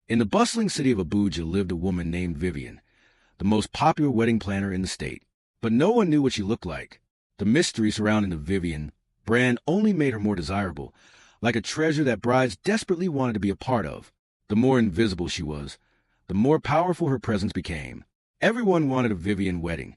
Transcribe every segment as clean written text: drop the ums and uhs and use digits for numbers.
In the bustling city of Abuja lived a woman named Vivian, the most popular wedding planner in the state. But no one knew what she looked like. The mystery surrounding the Vivian brand only made her more desirable, like a treasure that brides desperately wanted to be a part of. The more invisible she was, the more powerful her presence became. Everyone wanted a Vivian wedding,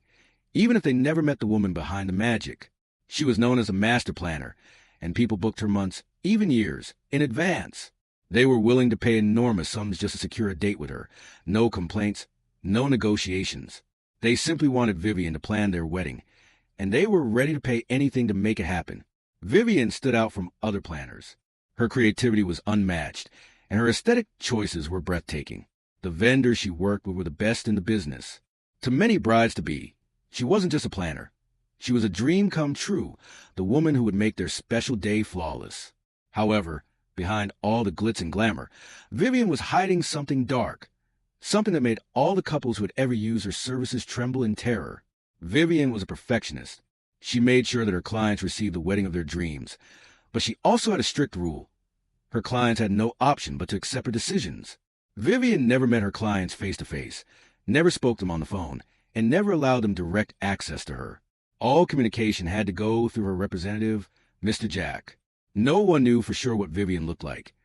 even if they never met the woman behind the magic. She was known as a master planner, and people booked her months, even years, in advance. They were willing to pay enormous sums just to secure a date with her. No complaints, no negotiations. They simply wanted Vivian to plan their wedding, and they were ready to pay anything to make it happen. Vivian stood out from other planners. Her creativity was unmatched, and her aesthetic choices were breathtaking. The vendors she worked with were the best in the business. To many brides-to-be, she wasn't just a planner. She was a dream come true, the woman who would make their special day flawless. However, behind all the glitz and glamour, Vivian was hiding something dark, something that made all the couples who had ever used her services tremble in terror. Vivian was a perfectionist. She made sure that her clients received the wedding of their dreams, but she also had a strict rule. Her clients had no option but to accept her decisions. Vivian never met her clients face-to-face, never spoke to them on the phone, and never allowed them direct access to her. All communication had to go through her representative, Mr. Jack. No one knew for sure what Vivian looked like,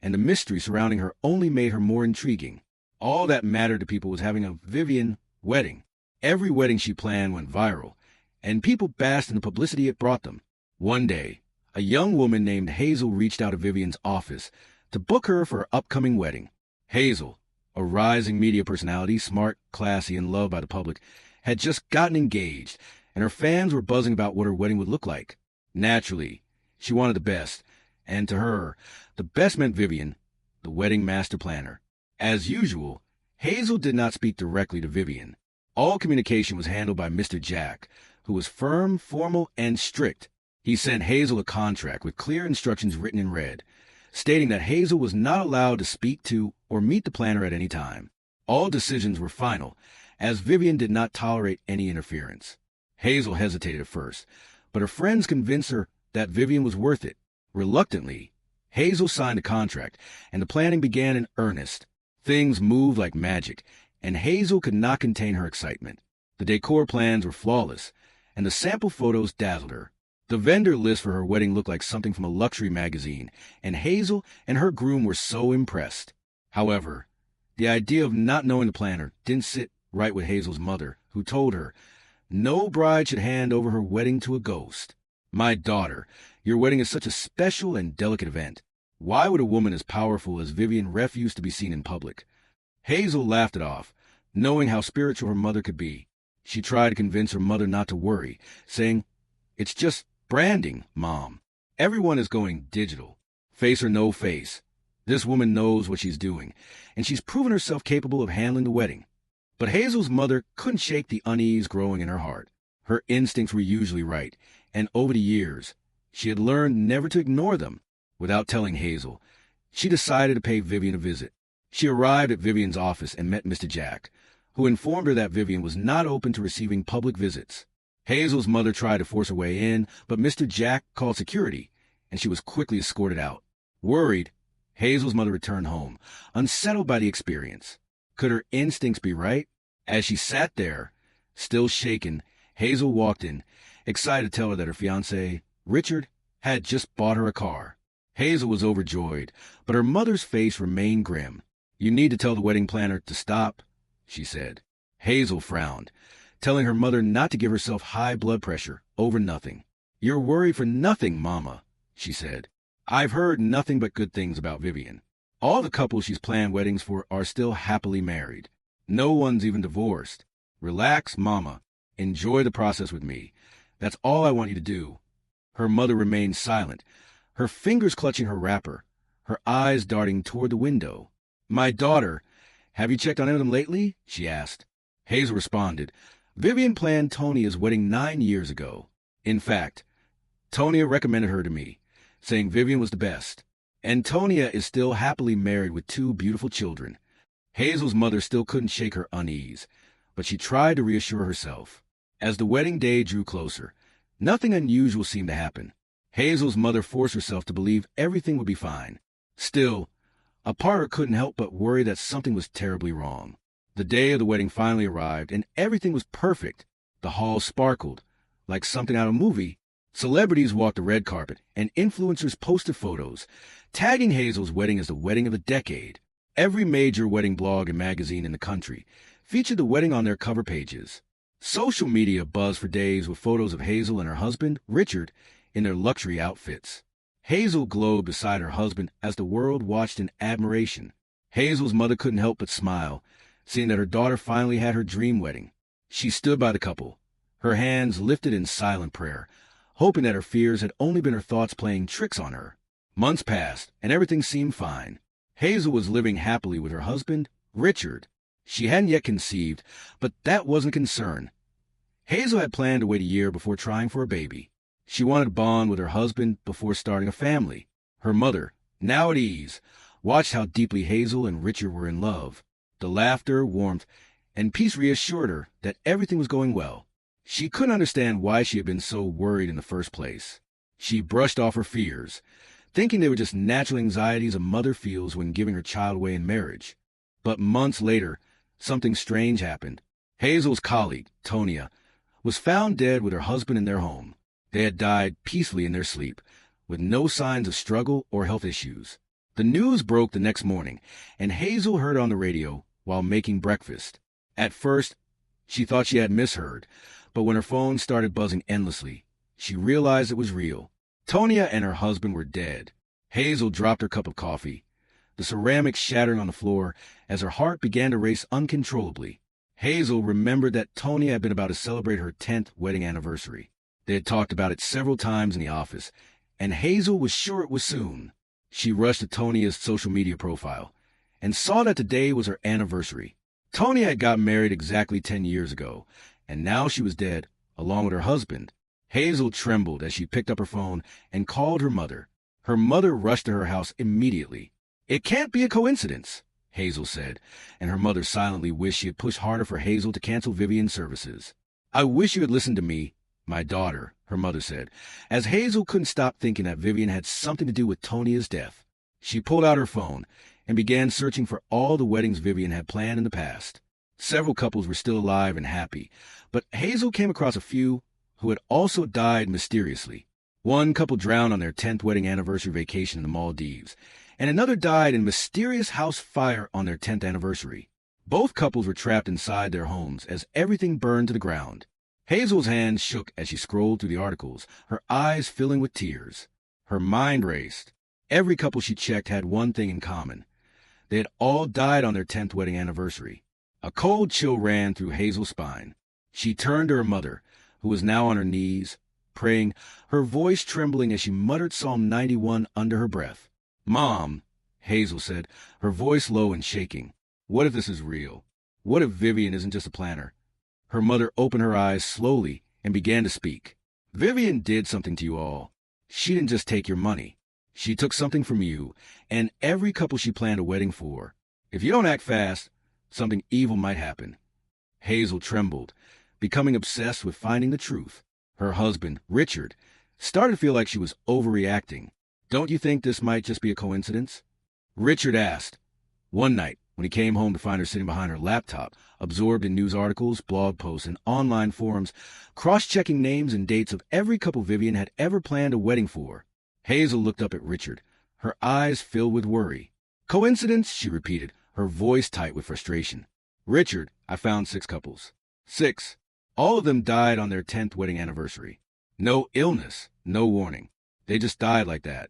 and the mystery surrounding her only made her more intriguing. All that mattered to people was having a Vivian wedding. Every wedding she planned went viral, and people basked in the publicity it brought them. One day, a young woman named Hazel reached out to Vivian's office to book her for her upcoming wedding. Hazel, a rising media personality, smart, classy, and loved by the public, had just gotten engaged, and her fans were buzzing about what her wedding would look like. Naturally, she wanted the best, and to her, the best meant Vivian, the wedding master planner. As usual, Hazel did not speak directly to Vivian. All communication was handled by Mr. Jack, who was firm, formal, and strict. He sent Hazel a contract with clear instructions written in red, stating that Hazel was not allowed to speak to or meet the planner at any time. All decisions were final, as Vivian did not tolerate any interference. Hazel hesitated at first, but her friends convinced her that Vivian was worth it. Reluctantly, Hazel signed the contract, and the planning began in earnest. Things moved like magic, and Hazel could not contain her excitement. The decor plans were flawless, and the sample photos dazzled her. The vendor list for her wedding looked like something from a luxury magazine, and Hazel and her groom were so impressed. However, the idea of not knowing the planner didn't sit right with Hazel's mother, who told her, "No bride should hand over her wedding to a ghost. My daughter, your wedding is such a special and delicate event. Why would a woman as powerful as Vivian refuse to be seen in public?" Hazel laughed it off, knowing how spiritual her mother could be. She tried to convince her mother not to worry, saying, "It's just branding, Mom. Everyone is going digital. Face or no face. This woman knows what she's doing, and she's proven herself capable of handling the wedding." But Hazel's mother couldn't shake the unease growing in her heart. Her instincts were usually right, and over the years, she had learned never to ignore them. Without telling Hazel, she decided to pay Vivian a visit. She arrived at Vivian's office and met Mr. Jack, who informed her that Vivian was not open to receiving public visits. Hazel's mother tried to force her way in, but Mr. Jack called security, and she was quickly escorted out. Worried, Hazel's mother returned home, unsettled by the experience. Could her instincts be right? As she sat there, still shaken, Hazel walked in, excited to tell her that her fiancé, Richard, had just bought her a car. Hazel was overjoyed, but her mother's face remained grim. "You need to tell the wedding planner to stop," she said. Hazel frowned, telling her mother not to give herself high blood pressure over nothing. "You're worried for nothing, Mama," she said. "I've heard nothing but good things about Vivian. All the couples she's planned weddings for are still happily married. No one's even divorced. Relax, Mama. Enjoy the process with me. That's all I want you to do." Her mother remained silent, her fingers clutching her wrapper, her eyes darting toward the window. "My daughter, have you checked on any of them lately?" she asked. Hazel responded, "Vivian planned Tonia's wedding 9 years ago. In fact, Tonia recommended her to me, saying Vivian was the best. And Tonia is still happily married with 2 beautiful children." Hazel's mother still couldn't shake her unease, but she tried to reassure herself. As the wedding day drew closer, nothing unusual seemed to happen. Hazel's mother forced herself to believe everything would be fine. Still, A part of her couldn't help but worry that something was terribly wrong. The day of the wedding finally arrived, and everything was perfect. The hall sparkled, like something out of a movie. Celebrities walked the red carpet, and influencers posted photos, tagging Hazel's wedding as the wedding of the decade. Every major wedding blog and magazine in the country featured the wedding on their cover pages. Social media buzzed for days with photos of Hazel and her husband, Richard, in their luxury outfits. Hazel glowed beside her husband as the world watched in admiration. Hazel's mother couldn't help but smile, seeing that her daughter finally had her dream wedding. She stood by the couple, her hands lifted in silent prayer, hoping that her fears had only been her thoughts playing tricks on her. Months passed, and everything seemed fine. Hazel was living happily with her husband, Richard. She hadn't yet conceived, but that wasn't a concern. Hazel had planned to wait a year before trying for a baby. She wanted to bond with her husband before starting a family. Her mother, now at ease, watched how deeply Hazel and Richard were in love. The laughter, warmth, and peace reassured her that everything was going well. She couldn't understand why she had been so worried in the first place. She brushed off her fears, thinking they were just natural anxieties a mother feels when giving her child away in marriage. But months later, something strange happened. Hazel's colleague, Tonia, was found dead with her husband in their home. They had died peacefully in their sleep, with no signs of struggle or health issues. The news broke the next morning, and Hazel heard it on the radio while making breakfast. At first, she thought she had misheard, but when her phone started buzzing endlessly, she realized it was real. Tonia and her husband were dead. Hazel dropped her cup of coffee, the ceramics shattering on the floor as her heart began to race uncontrollably. Hazel remembered that Tonia had been about to celebrate her 10th wedding anniversary. They had talked about it several times in the office, and Hazel was sure it was soon. She rushed to Tonia's social media profile and saw that today was her anniversary. Tonia had gotten married exactly 10 years ago, and now she was dead, along with her husband. Hazel trembled as she picked up her phone and called her mother. Her mother rushed to her house immediately. "It can't be a coincidence," Hazel said, and her mother silently wished she had pushed harder for Hazel to cancel Vivian's services. "I wish you had listened to me, my daughter," her mother said, as Hazel couldn't stop thinking that Vivian had something to do with Tonia's death. She pulled out her phone and began searching for all the weddings Vivian had planned in the past. Several couples were still alive and happy, but Hazel came across a few who had also died mysteriously. One couple drowned on their 10th wedding anniversary vacation in the Maldives, and another died in a mysterious house fire on their 10th anniversary. Both couples were trapped inside their homes as everything burned to the ground. Hazel's hands shook as she scrolled through the articles, her eyes filling with tears. Her mind raced. Every couple she checked had one thing in common. They had all died on their 10th wedding anniversary. A cold chill ran through Hazel's spine. She turned to her mother, who was now on her knees, praying, her voice trembling as she muttered Psalm 91 under her breath. "Mom," Hazel said, her voice low and shaking. "What if this is real? What if Vivian isn't just a planner?" Her mother opened her eyes slowly and began to speak. "Vivian did something to you all. She didn't just take your money. She took something from you and every couple she planned a wedding for. If you don't act fast, something evil might happen." Hazel trembled, becoming obsessed with finding the truth. Her husband, Richard, started to feel like she was overreacting. "Don't you think this might just be a coincidence?" Richard asked. One night, when he came home to find her sitting behind her laptop, absorbed in news articles, blog posts, and online forums, cross-checking names and dates of every couple Vivian had ever planned a wedding for. Hazel looked up at Richard, her eyes filled with worry. "Coincidence?" she repeated, her voice tight with frustration. "Richard, I found 6 couples. 6. All of them died on their 10th wedding anniversary. No illness, no warning. They just died like that."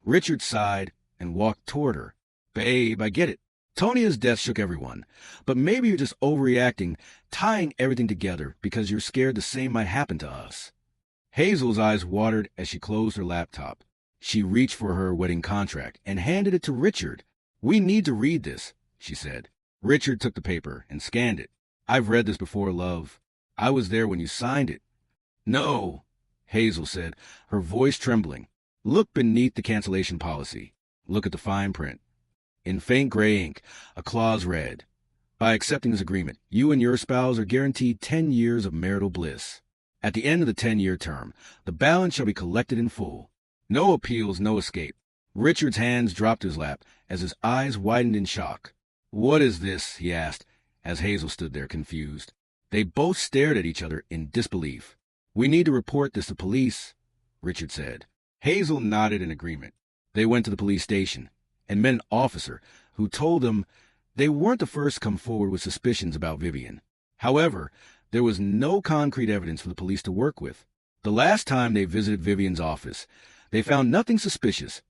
Richard sighed and walked toward her. "Babe, I get it. Tonia's death shook everyone, but maybe you're just overreacting, tying everything together because you're scared the same might happen to us." Hazel's eyes watered as she closed her laptop. She reached for her wedding contract and handed it to Richard. "We need to read this," she said. Richard took the paper and scanned it. "I've read this before, love. I was there when you signed it." "No," Hazel said, her voice trembling. "Look beneath the cancellation policy. Look at the fine print." In faint gray ink, a clause read, "By accepting this agreement, you and your spouse are guaranteed 10 years of marital bliss. At the end of the 10-year term, the balance shall be collected in full. No appeals, no escape. Richard's hands dropped to his lap as his eyes widened in shock. "What is this?" he asked, as Hazel stood there confused. They both stared at each other in disbelief. "We need to report this to police," Richard said. Hazel nodded in agreement. They went to the police station and met an officer who told them they weren't the first to come forward with suspicions about Vivian. However, there was no concrete evidence for the police to work with. The last time they visited Vivian's office, they found nothing suspicious,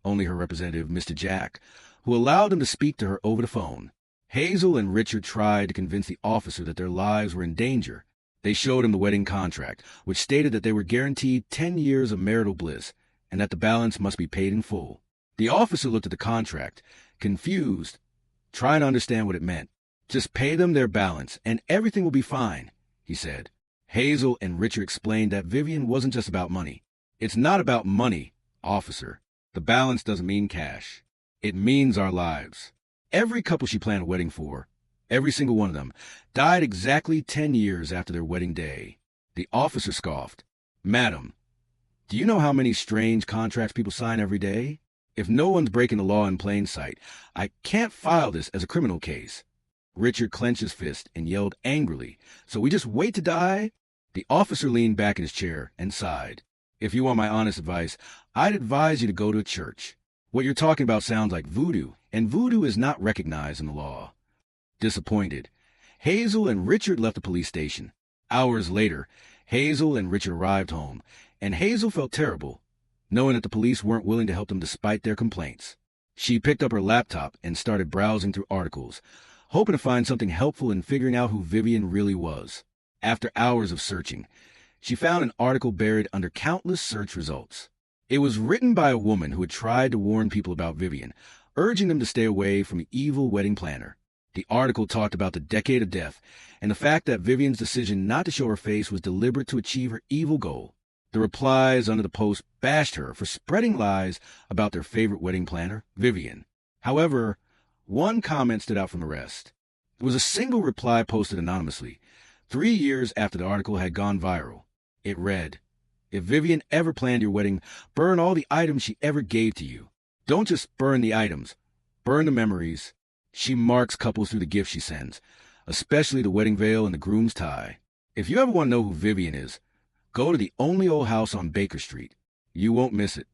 only her representative, Mr. Jack, who allowed them to speak to her over the phone. Hazel and Richard tried to convince the officer that their lives were in danger. They showed him the wedding contract, which stated that they were guaranteed 10 years of marital bliss and that the balance must be paid in full. The officer looked at the contract, confused, trying to understand what it meant. "Just pay them their balance, and everything will be fine," he said. Hazel and Richard explained that Vivian wasn't just about money. "It's not about money, officer. The balance doesn't mean cash. It means our lives." Every couple she planned a wedding for, every single one of them, died exactly 10 years after their wedding day. The officer scoffed. "Madam, do you know how many strange contracts people sign every day? If no one's breaking the law in plain sight, I can't file this as a criminal case." Richard clenched his fist and yelled angrily, "So we just wait to die?" The officer leaned back in his chair and sighed. "If you want my honest advice, I'd advise you to go to a church. What you're talking about sounds like voodoo, and voodoo is not recognized in the law." Disappointed, Hazel and Richard left the police station. Hours later, Hazel and Richard arrived home, and Hazel felt terrible, knowing that the police weren't willing to help them despite their complaints. She picked up her laptop and started browsing through articles, hoping to find something helpful in figuring out who Vivian really was. After hours of searching, she found an article buried under countless search results. It was written by a woman who had tried to warn people about Vivian, urging them to stay away from the evil wedding planner. The article talked about the decade of death and the fact that Vivian's decision not to show her face was deliberate to achieve her evil goal. The replies under the post bashed her for spreading lies about their favorite wedding planner, Vivian. However, one comment stood out from the rest. It was a single reply posted anonymously, 3 years after the article had gone viral. It read, "If Vivian ever planned your wedding, burn all the items she ever gave to you. Don't just burn the items, burn the memories. She marks couples through the gifts she sends, especially the wedding veil and the groom's tie. If you ever want to know who Vivian is, go to the only old house on Baker Street. You won't miss it."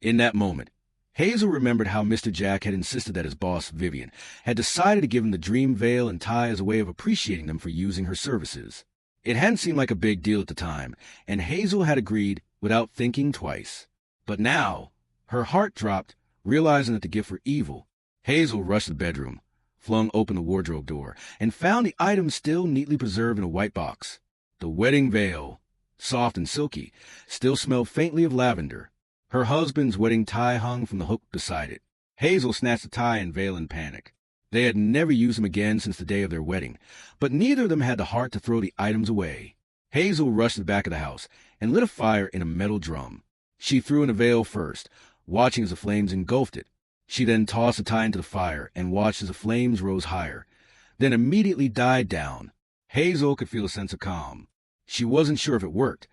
In that moment, Hazel remembered how Mr. Jack had insisted that his boss, Vivian, had decided to give him the dream veil and tie as a way of appreciating them for using her services. It hadn't seemed like a big deal at the time, and Hazel had agreed without thinking twice. But now, her heart dropped, realizing that the gift were evil. Hazel rushed to the bedroom, flung open the wardrobe door, and found the items still neatly preserved in a white box. The wedding veil, soft and silky, still smelled faintly of lavender. Her husband's wedding tie hung from the hook beside it. Hazel snatched the tie and veil in panic. They had never used them again since the day of their wedding, but neither of them had the heart to throw the items away. Hazel rushed to the back of the house and lit a fire in a metal drum. She threw in the veil first, watching as the flames engulfed it. She then tossed the tie into the fire and watched as the flames rose higher, then immediately died down. Hazel could feel a sense of calm. She wasn't sure if it worked,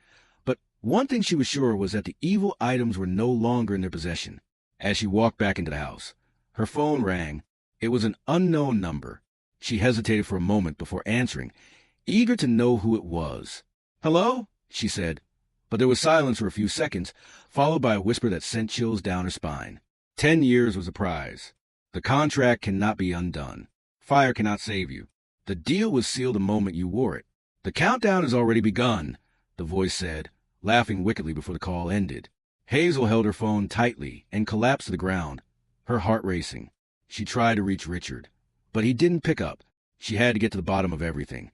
but one thing she was sure was that the evil items were no longer in their possession. As she walked back into the house, her phone rang. It was an unknown number. She hesitated for a moment before answering, eager to know who it was. "Hello?" she said, but there was silence for a few seconds, followed by a whisper that sent chills down her spine. 10 years was the prize. The contract cannot be undone. Fire cannot save you. The deal was sealed the moment you wore it. "The countdown has already begun," the voice said, laughing wickedly before the call ended. Hazel held her phone tightly and collapsed to the ground, her heart racing. She tried to reach Richard, but he didn't pick up. She had to get to the bottom of everything.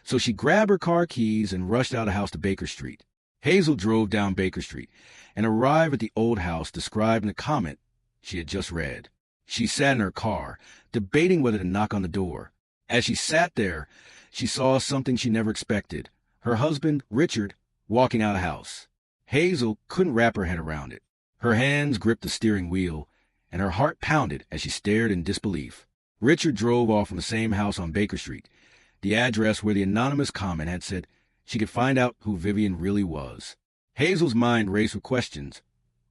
So she grabbed her car keys and rushed out of the house to Baker Street. Hazel drove down Baker Street and arrived at the old house described in the comment she had just read. She sat in her car, debating whether to knock on the door. As she sat there, she saw something she never expected. Her husband, Richard, walking out of the house. Hazel couldn't wrap her head around it. Her hands gripped the steering wheel, and her heart pounded as she stared in disbelief. Richard drove off from the same house on Baker Street, the address where the anonymous comment had said she could find out who Vivian really was. Hazel's mind raced with questions.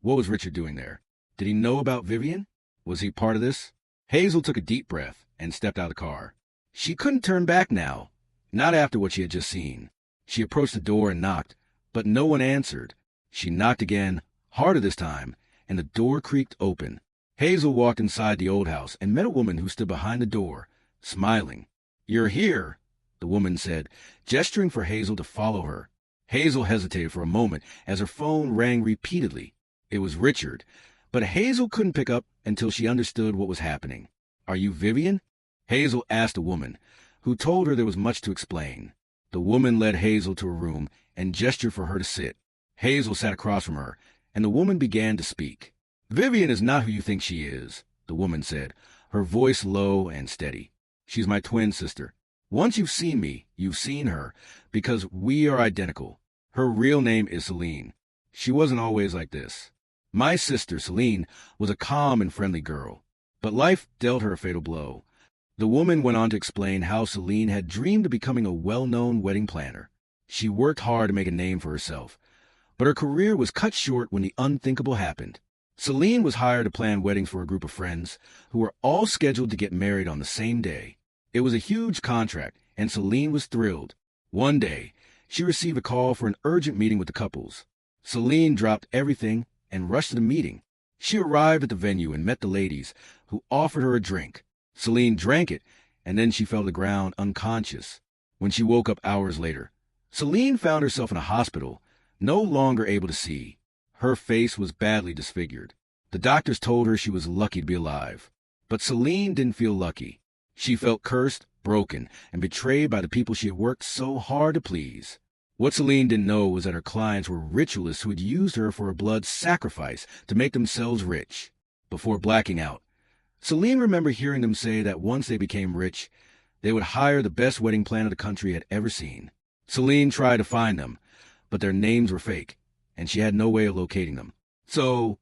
What was Richard doing there? Did he know about Vivian? Was he part of this? Hazel took a deep breath and stepped out of the car. She couldn't turn back now, not after what she had just seen. She approached the door and knocked, but no one answered. She knocked again, harder this time, and the door creaked open. Hazel walked inside the old house and met a woman who stood behind the door, smiling. "You're here," the woman said, gesturing for Hazel to follow her. Hazel hesitated for a moment as her phone rang repeatedly. It was Richard, but Hazel couldn't pick up until she understood what was happening. "Are you Vivian?" Hazel asked the woman, who told her there was much to explain. The woman led Hazel to a room and gestured for her to sit. Hazel sat across from her, and the woman began to speak. "Vivian is not who you think she is," the woman said, her voice low and steady. "She's my twin sister. Once you've seen me, you've seen her, because we are identical. Her real name is Celine. She wasn't always like this. My sister, Celine, was a calm and friendly girl, but life dealt her a fatal blow." The woman went on to explain how Celine had dreamed of becoming a well-known wedding planner. She worked hard to make a name for herself, but her career was cut short when the unthinkable happened. Celine was hired to plan weddings for a group of friends who were all scheduled to get married on the same day. It was a huge contract, and Celine was thrilled. One day, she received a call for an urgent meeting with the couples. Celine dropped everything and rushed to the meeting. She arrived at the venue and met the ladies, who offered her a drink. Celine drank it, and then she fell to the ground unconscious. When she woke up hours later, Celine found herself in a hospital, no longer able to see. Her face was badly disfigured. The doctors told her she was lucky to be alive. But Celine didn't feel lucky. She felt cursed, broken, and betrayed by the people she had worked so hard to please. What Celine didn't know was that her clients were ritualists who had used her for a blood sacrifice to make themselves rich. Before blacking out, Celine remembered hearing them say that once they became rich, they would hire the best wedding planner the country had ever seen. Celine tried to find them, but their names were fake, and she had no way of locating them. So,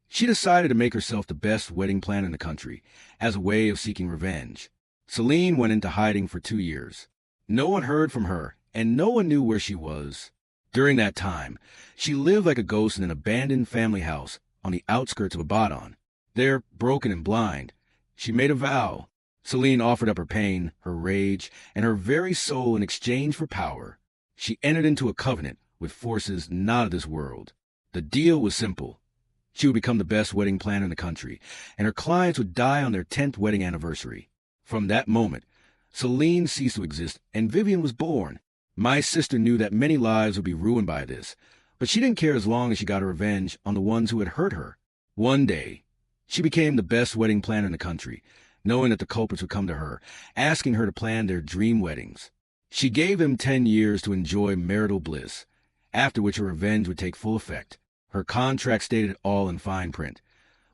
she decided to make herself the best wedding planner in the country, as a way of seeking revenge. Celine went into hiding for 2 years. No one heard from her, and no one knew where she was. During that time, she lived like a ghost in an abandoned family house on the outskirts of Abaddon. There, broken and blind, she made a vow. Celine offered up her pain, her rage, and her very soul in exchange for power. She entered into a covenant with forces not of this world. The deal was simple. She would become the best wedding planner in the country, and her clients would die on their 10th wedding anniversary. From that moment, Celine ceased to exist, and Vivian was born. My sister knew that many lives would be ruined by this, but she didn't care as long as she got her revenge on the ones who had hurt her. One day, she became the best wedding planner in the country, knowing that the culprits would come to her, asking her to plan their dream weddings. She gave them 10 years to enjoy marital bliss, after which her revenge would take full effect. Her contract stated it all in fine print,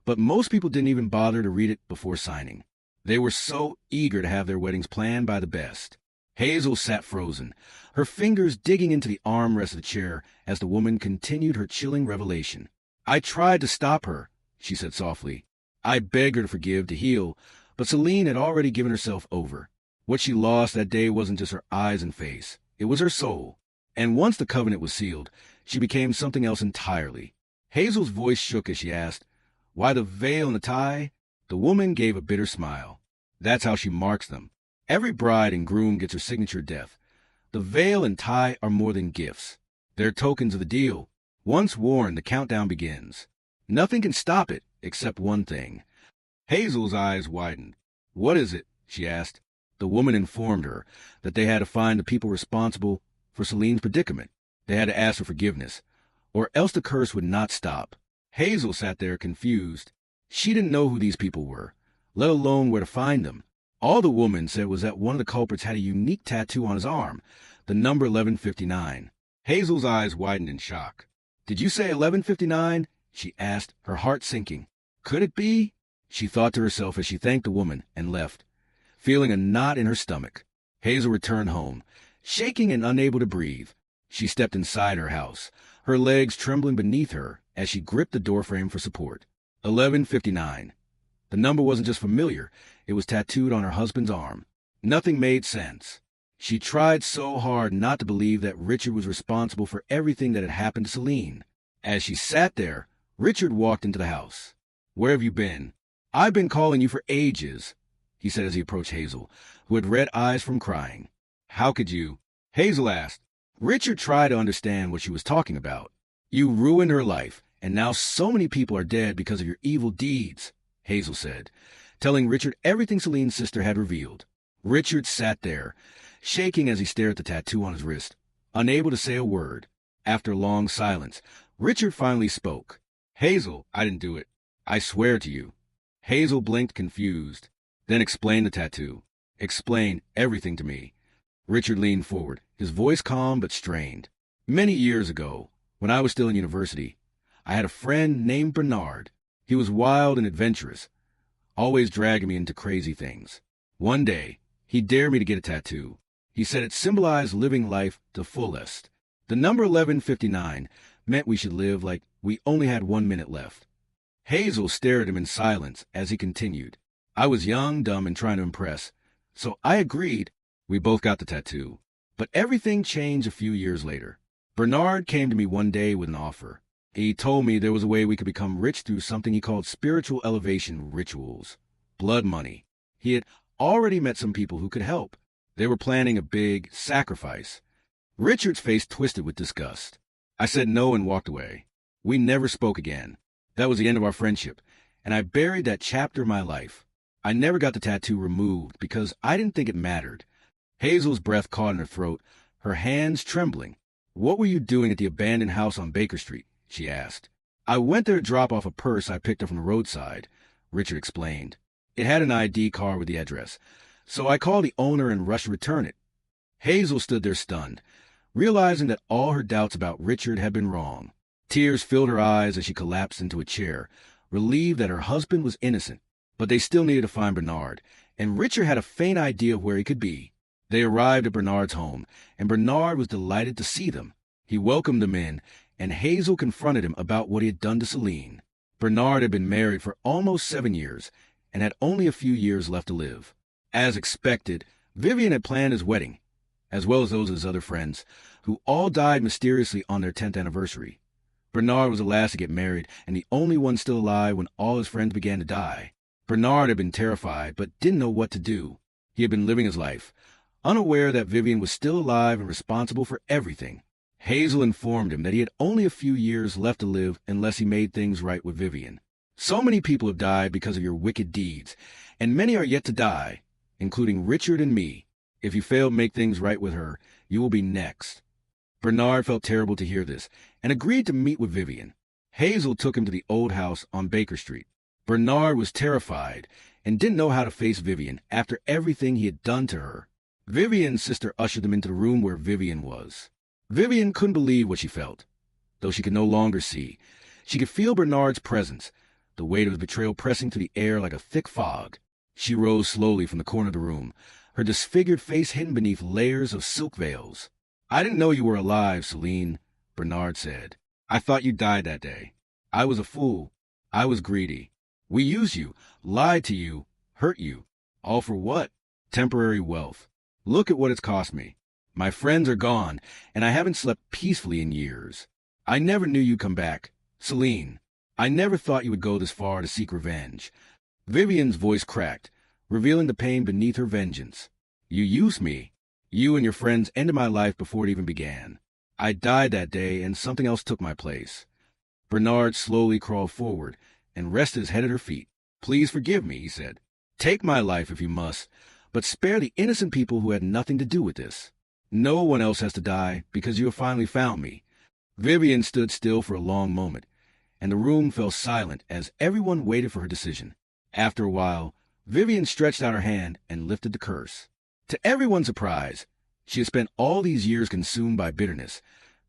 but most people didn't even bother to read it before signing. They were so eager to have their weddings planned by the best. Hazel sat frozen, her fingers digging into the armrest of the chair as the woman continued her chilling revelation. "I tried to stop her," she said softly. "I begged her to forgive, to heal, but Celine had already given herself over. What she lost that day wasn't just her eyes and face, it was her soul. And once the covenant was sealed, she became something else entirely." Hazel's voice shook as she asked, "Why the veil and the tie?" The woman gave a bitter smile. "That's how she marks them. Every bride and groom gets her signature death. The veil and tie are more than gifts. They're tokens of the deal. Once worn, the countdown begins. Nothing can stop it, except one thing." Hazel's eyes widened. "What is it?" she asked. The woman informed her that they had to find the people responsible for Celine's predicament. They had to ask for forgiveness, or else the curse would not stop. Hazel sat there confused. She didn't know who these people were, let alone where to find them. All the woman said was that one of the culprits had a unique tattoo on his arm, the number 1159. Hazel's eyes widened in shock. "Did you say 1159? She asked, her heart sinking. "Could it be?" she thought to herself as she thanked the woman and left, feeling a knot in her stomach. Hazel returned home, shaking and unable to breathe. She stepped inside her house, her legs trembling beneath her as she gripped the doorframe for support. 1159. The number wasn't just familiar, it was tattooed on her husband's arm. Nothing made sense. She tried so hard not to believe that Richard was responsible for everything that had happened to Celine. As she sat there, Richard walked into the house. Where have you been? I've been calling you for ages, he said as he approached Hazel, who had red eyes from crying. How could you? Hazel asked. Richard tried to understand what she was talking about. You ruined her life, and now so many people are dead because of your evil deeds, Hazel said, telling Richard everything Celine's sister had revealed. Richard sat there, shaking as he stared at the tattoo on his wrist, unable to say a word. After a long silence, Richard finally spoke. Hazel, I didn't do it. I swear to you. Hazel blinked confused, then explained the tattoo. Explain everything to me. Richard leaned forward, his voice calm but strained. Many years ago, when I was still in university, I had a friend named Bernard. He was wild and adventurous, always dragging me into crazy things. One day, he dared me to get a tattoo. He said it symbolized living life to fullest. The number 1159 meant we should live like we only had 1 minute left. Hazel stared at him in silence as he continued. I was young, dumb, and trying to impress, so I agreed. We both got the tattoo. But everything changed a few years later. Bernard came to me one day with an offer. He told me there was a way we could become rich through something he called spiritual elevation rituals. Blood money. He had already met some people who could help. They were planning a big sacrifice. Richard's face twisted with disgust. I said no and walked away. We never spoke again. That was the end of our friendship, and I buried that chapter of my life. I never got the tattoo removed because I didn't think it mattered. Hazel's breath caught in her throat, her hands trembling. What were you doing at the abandoned house on Baker Street? She asked. I went there to drop off a purse I picked up from the roadside, Richard explained. It had an ID card with the address, so I called the owner and rushed to return it. Hazel stood there stunned, realizing that all her doubts about Richard had been wrong. Tears filled her eyes as she collapsed into a chair, relieved that her husband was innocent. But they still needed to find Bernard, and Richard had a faint idea of where he could be. They arrived at Bernard's home, and Bernard was delighted to see them. He welcomed them in, and Hazel confronted him about what he had done to Celine. Bernard had been married for almost 7 years, and had only a few years left to live. As expected, Vivian had planned his wedding, as well as those of his other friends, who all died mysteriously on their 10th anniversary. Bernard was the last to get married, and the only one still alive when all his friends began to die. Bernard had been terrified, but didn't know what to do. He had been living his life, unaware that Vivian was still alive and responsible for everything. Hazel informed him that he had only a few years left to live unless he made things right with Vivian. So many people have died because of your wicked deeds, and many are yet to die, including Richard and me. If you fail to make things right with her, you will be next. Bernard felt terrible to hear this, and agreed to meet with Vivian. Hazel took him to the old house on Baker Street. Bernard was terrified and didn't know how to face Vivian after everything he had done to her. Vivian's sister ushered them into the room where Vivian was. Vivian couldn't believe what she felt. Though she could no longer see, she could feel Bernard's presence, the weight of his betrayal pressing through the air like a thick fog. She rose slowly from the corner of the room, her disfigured face hidden beneath layers of silk veils. I didn't know you were alive, Celine, Bernard said. I thought you died that day. I was a fool. I was greedy. We used you, lied to you, hurt you. All for what? Temporary wealth. Look at what it's cost me. My friends are gone, and I haven't slept peacefully in years. I never knew you'd come back. Celine, I never thought you would go this far to seek revenge. Vivian's voice cracked, revealing the pain beneath her vengeance. You used me. You and your friends ended my life before it even began. I died that day, and something else took my place. Bernard slowly crawled forward and rested his head at her feet. Please forgive me, he said. Take my life if you must, but spare the innocent people who had nothing to do with this. No one else has to die because you have finally found me. Vivian stood still for a long moment, and the room fell silent as everyone waited for her decision. After a while, Vivian stretched out her hand and lifted the curse. To everyone's surprise, she had spent all these years consumed by bitterness,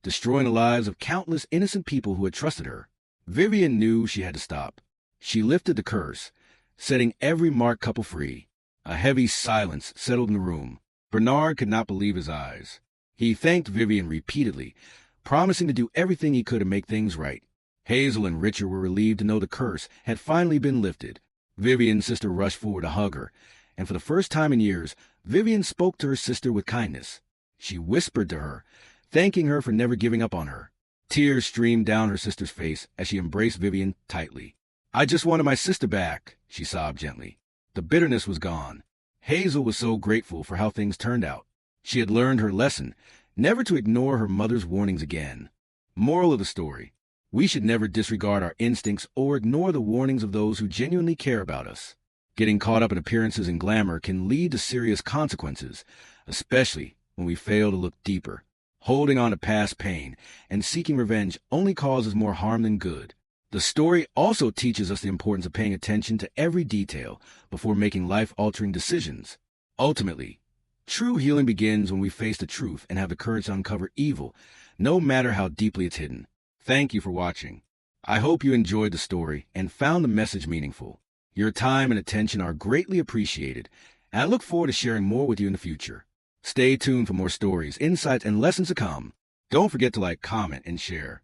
destroying the lives of countless innocent people who had trusted her. Vivian knew she had to stop. She lifted the curse, setting every marked couple free. A heavy silence settled in the room. Bernard could not believe his eyes. He thanked Vivian repeatedly, promising to do everything he could to make things right. Hazel and Richard were relieved to know the curse had finally been lifted. Vivian's sister rushed forward to hug her, and for the first time in years, Vivian spoke to her sister with kindness. She whispered to her, thanking her for never giving up on her. Tears streamed down her sister's face as she embraced Vivian tightly. I just wanted my sister back, she sobbed gently. The bitterness was gone. Hazel was so grateful for how things turned out. She had learned her lesson, never to ignore her mother's warnings again. Moral of the story: we should never disregard our instincts or ignore the warnings of those who genuinely care about us. Getting caught up in appearances and glamour can lead to serious consequences, especially when we fail to look deeper. Holding on to past pain and seeking revenge only causes more harm than good. The story also teaches us the importance of paying attention to every detail before making life-altering decisions. Ultimately, true healing begins when we face the truth and have the courage to uncover evil, no matter how deeply it's hidden. Thank you for watching. I hope you enjoyed the story and found the message meaningful. Your time and attention are greatly appreciated, and I look forward to sharing more with you in the future. Stay tuned for more stories, insights, and lessons to come. Don't forget to like, comment, and share.